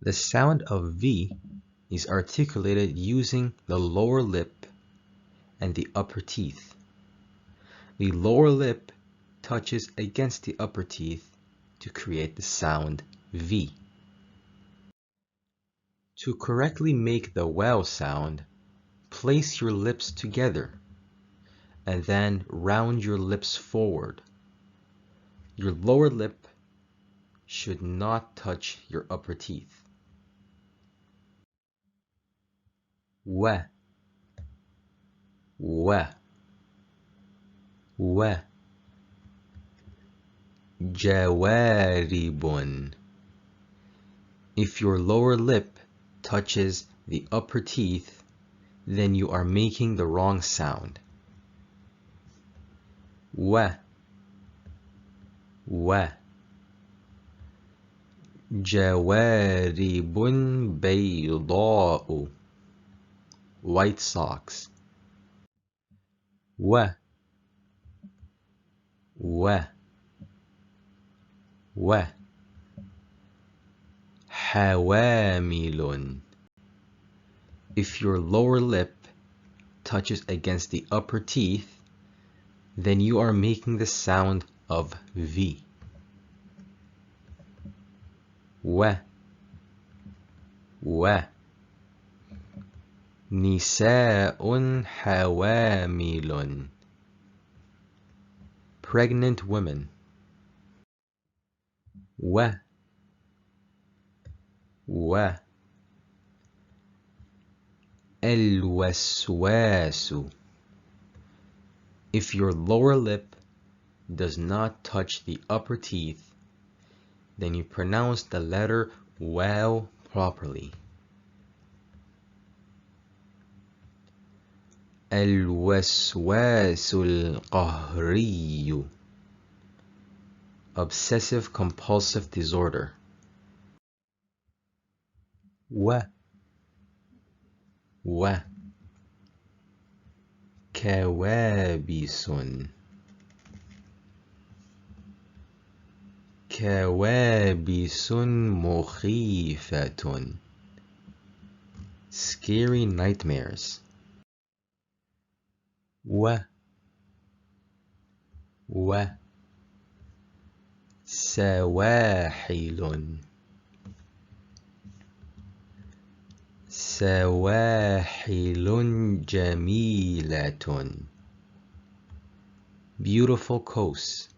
The sound of V is articulated using the lower lip and the upper teeth. The lower lip touches against the upper teeth to create the sound V. To correctly make the wow sound, place your lips together and then round your lips forward. Your lower lip should not touch your upper teeth. Wa, wa, wa. Jawaribun. If your lower lip touches the upper teeth, then you are making the wrong sound. Wa, wa. Jawaribun bayda'u. White socks. Wa, wa, wa. Hawamilun. If your lower lip touches against the upper teeth, then you are making the sound of V. Wa, wa. Nisa'un hawamilun. Pregnant women. Wa, wa. Al-waswasu. If your lower lip does not touch the upper teeth, then you pronounce the letter waw properly. Al-waswasul qahriyu. Obsessive compulsive disorder. Wa, wa. Kawabisun. Kawabisun mukhifatun. Scary nightmares. Wa, wa. Sawahilun. Sawahilun jamilatun. Beautiful coast.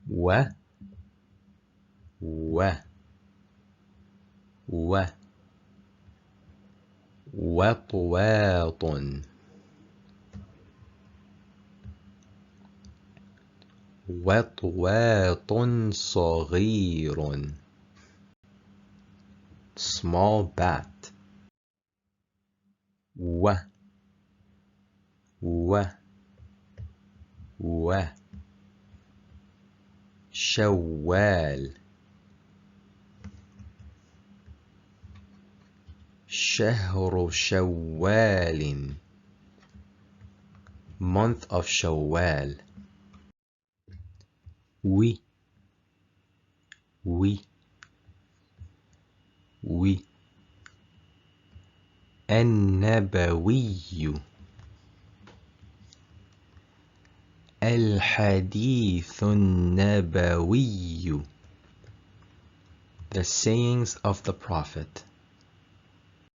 Wa, wa, wa. Watwatun. Watwatun saghirun. Small bat. Wa, wa, wa. Shawwal. Shahru Shawwalin. Month of Shawwal. We, we, we. An-Nabawiyu. Al-Hadithun Nabawiyu. The sayings of the Prophet.